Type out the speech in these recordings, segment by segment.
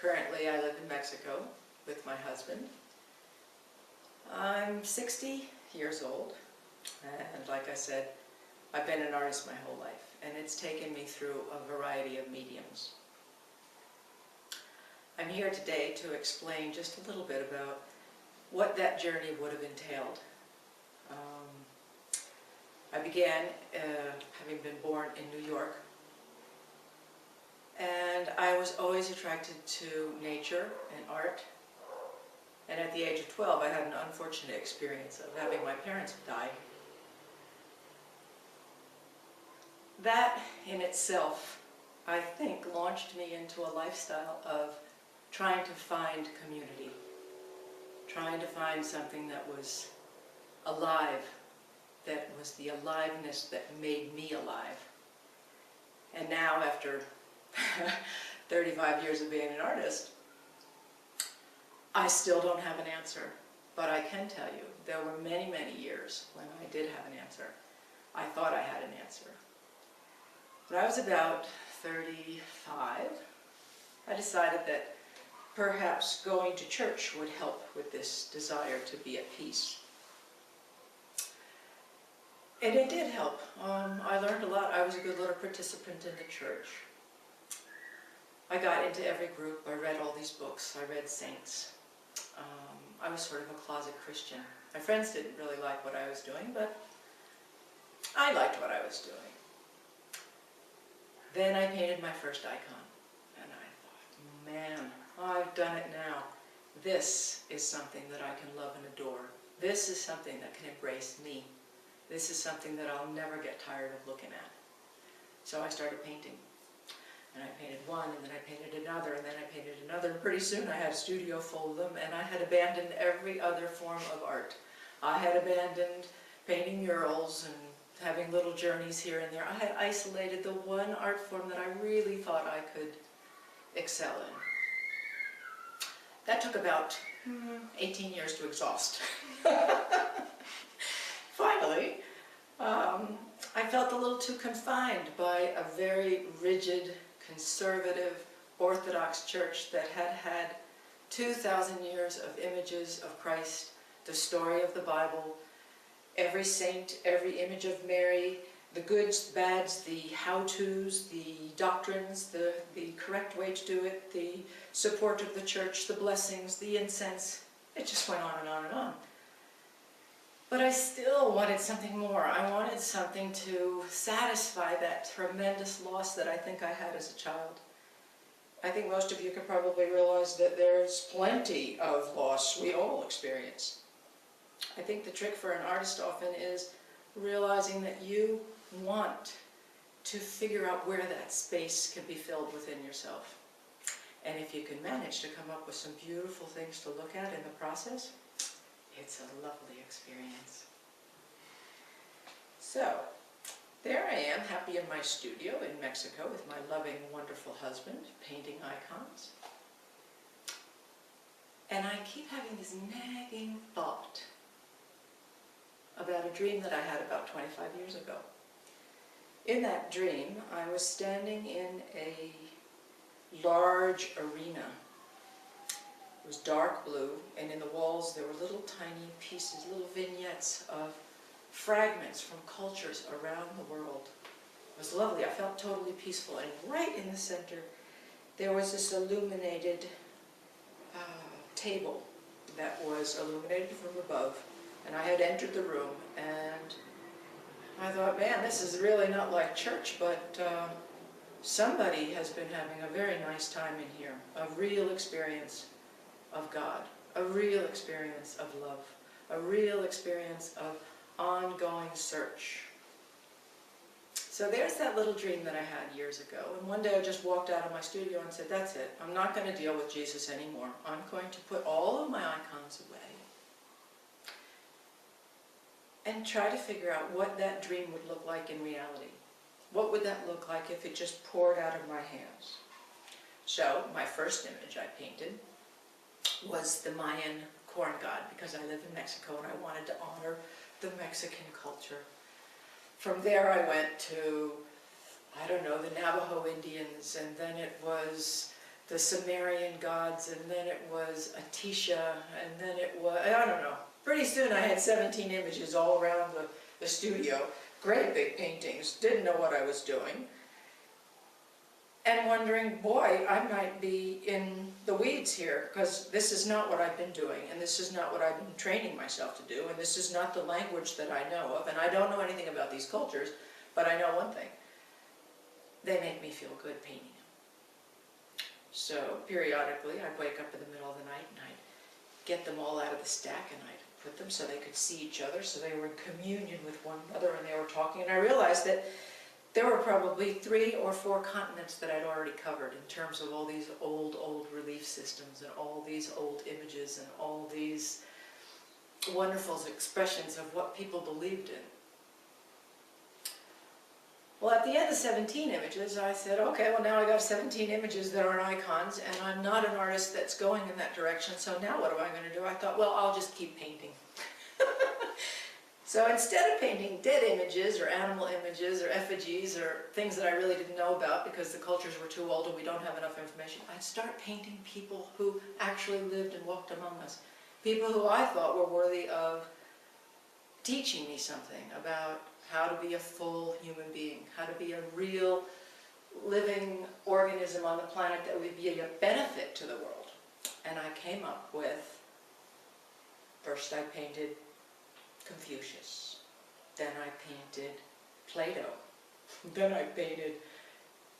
Currently, I live in Mexico with my husband. I'm 60 years old, and like I said, I've been an artist my whole life, and it's taken me through a variety of mediums. I'm here today to explain just a little bit about what that journey would have entailed. I began having been born in New York, and I was always attracted to nature and art. And at the age of 12, I had an unfortunate experience of having my parents die. That in itself, I think, launched me into a lifestyle of trying to find community, trying to find something that was alive, that was the aliveness that made me alive. And now, after 35 years of being an artist, I still don't have an answer. But I can tell you, there were many, many years when I did have an answer. I thought I had an answer. When I was about 35, I decided that perhaps going to church would help with this desire to be at peace. And it did help. I learned a lot. I was a good little participant in the church. I got into every group. I read all these books. I read saints. I was sort of a closet Christian. My friends didn't really like what I was doing, but I liked what I was doing. Then I painted my first icon, and I thought, man, I've done it now. This is something that I can love and adore. This is something that can embrace me. This is something that I'll never get tired of looking at. So I started painting. And I painted one, and then I painted another, and then I painted another. Pretty soon I had a studio full of them, and I had abandoned every other form of art. I had abandoned painting murals and having little journeys here and there. I had isolated the one art form that I really thought I could excel in. That took about 18 years to exhaust. Finally, I felt a little too confined by a very rigid, conservative, Orthodox church that had had 2,000 years of images of Christ, the story of the Bible, every saint, every image of Mary, the goods, the bads, the how-tos, the doctrines, the correct way to do it, the support of the church, the blessings, the incense. It just went on and on and on. But I still wanted something more. I wanted something to satisfy that tremendous loss that I think I had as a child. I think most of you can probably realize that there's plenty of loss we all experience. I think the trick for an artist often is realizing that you want to figure out where that space can be filled within yourself. And if you can manage to come up with some beautiful things to look at in the process, it's a lovely experience. So, there I am, happy in my studio in Mexico with my loving, wonderful husband, painting icons. And I keep having this nagging thought about a dream that I had about 25 years ago. In that dream, I was standing in a large arena. It was dark blue, and in the walls there were little tiny pieces, little vignettes of fragments from cultures around the world. It was lovely. I felt totally peaceful, and right in the center there was this illuminated table that was illuminated from above, and I had entered the room, and I thought, man, this is really not like church, but somebody has been having a very nice time in here, a real experience of God, a real experience of love, a real experience of ongoing search. So there's that little dream that I had years ago, and one day I just walked out of my studio and said, that's it, I'm not going to deal with Jesus anymore. I'm going to put all of my icons away and try to figure out what that dream would look like in reality. What would that look like if it just poured out of my hands? So my first image I painted was the Mayan corn god, because I live in Mexico and I wanted to honor the Mexican culture. From there I went to, I don't know, the Navajo Indians, and then it was the Sumerian gods, and then it was Atisha, and then it was, I don't know. Pretty soon I had 17 images all around the studio. Great big paintings, didn't know what I was doing. And wondering, boy, I might be in the weeds here, because this is not what I've been doing, and this is not what I've been training myself to do, and this is not the language that I know of, and I don't know anything about these cultures, but I know one thing. They make me feel good painting them. So periodically I'd wake up in the middle of the night and I'd get them all out of the stack and I'd put them so they could see each other, so they were in communion with one another and they were talking, and I realized that there were probably 3 or 4 continents that I'd already covered in terms of all these old relief systems and all these old images and all these wonderful expressions of what people believed in. Well, at the end of 17 images, I said, okay, well now I got 17 images that are icons, and I'm not an artist that's going in that direction, so now what am I going to do? I thought, well, I'll just keep painting. So instead of painting dead images or animal images or effigies or things that I really didn't know about because the cultures were too old and we don't have enough information, I'd start painting people who actually lived and walked among us. People who I thought were worthy of teaching me something about how to be a full human being, how to be a real living organism on the planet that would be a benefit to the world. And I came up with, first I painted Confucius, then I painted Plato, then I painted,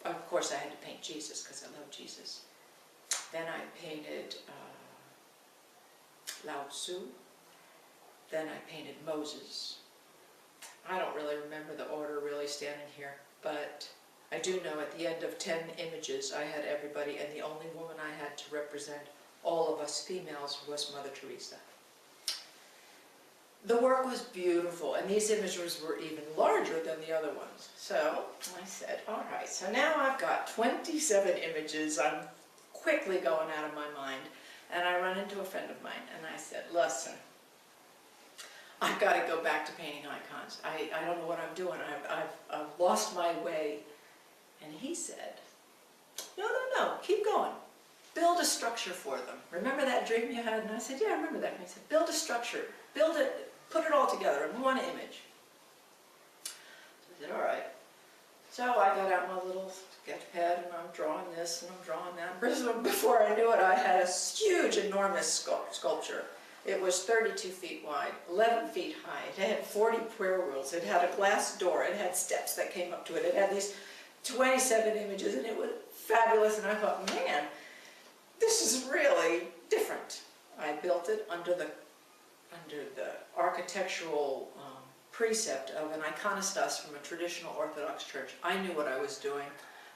of course I had to paint Jesus because I love Jesus, then I painted Lao Tzu, then I painted Moses. I don't really remember the order really standing here, but I do know at the end of 10 images I had everybody, and the only woman I had to represent all of us females was Mother Teresa. The work was beautiful, and these images were even larger than the other ones. So I said, all right, so now I've got 27 images. I'm quickly going out of my mind, and I run into a friend of mine, and I said, listen, I've got to go back to painting icons. I don't know what I'm doing. I've lost my way. And he said, no, keep going. Build a structure for them. Remember that dream you had? And I said, yeah, I remember that. And he said, build a structure. Build it, put it all together in one image. So I said, all right. So I got out my little sketch pad and I'm drawing this and I'm drawing that. Before I knew it, I had a huge, enormous sculpture. It was 32 feet wide, 11 feet high. It had 40 prayer wheels. It had a glass door. It had steps that came up to it. It had these 27 images, and it was fabulous. And I thought, man, this is really different. I built it under the architectural precept of an iconostas from a traditional Orthodox church. I knew what I was doing.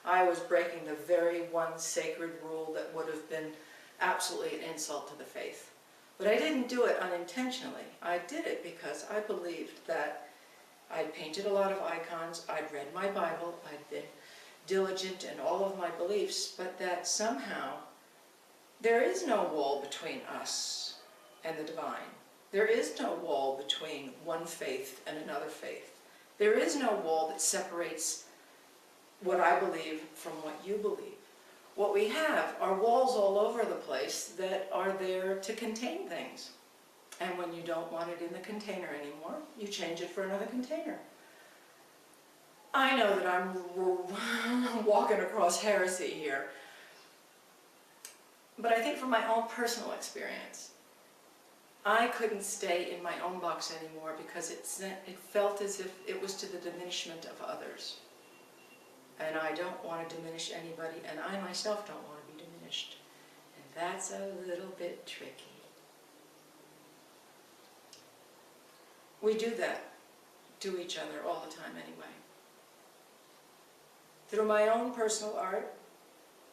I was breaking the very one sacred rule that would have been absolutely an insult to the faith. But I didn't do it unintentionally. I did it because I believed that I'd painted a lot of icons, I'd read my Bible, I'd been diligent in all of my beliefs, but that somehow there is no wall between us and the divine. There is no wall between one faith and another faith. There is no wall that separates what I believe from what you believe. What we have are walls all over the place that are there to contain things. And when you don't want it in the container anymore, you change it for another container. I know that I'm walking across heresy here, but I think from my own personal experience, I couldn't stay in my own box anymore because it felt as if it was to the diminishment of others. And I don't want to diminish anybody, and I myself don't want to be diminished. And that's a little bit tricky. We do that to each other all the time anyway. Through my own personal art,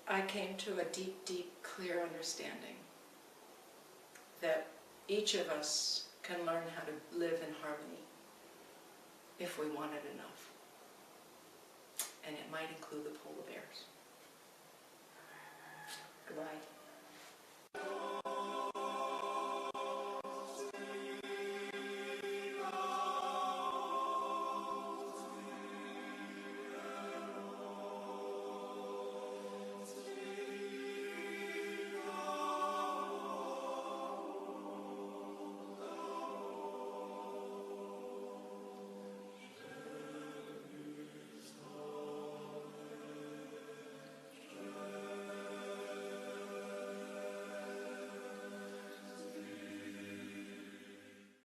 I came to a deep, deep, clear understanding that each of us can learn how to live in harmony if we want it enough. And it might include the polar bears. Goodbye.